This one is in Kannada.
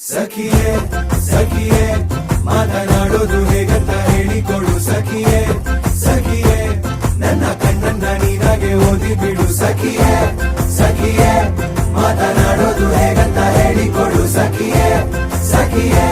ಸಖಿಯೇ ಸಖಿಯೇ ಮಾತನಾಡೋದು ಹೇಗಂತ ಹೇಳಿಕೊಡು ಸಖಿಯೇ ಸಖಿಯೇ ನನ್ನ ಕಣ್ಣನ್ನ ನೀನಾಗೆ ಓದಿ ಬಿಡು ಸಖಿಯೇ ಸಖಿಯೇ ಮಾತನಾಡೋದು ಹೇಗಂತ ಹೇಳಿಕೊಡು ಸಖಿಯೇ ಸಖಿಯೇ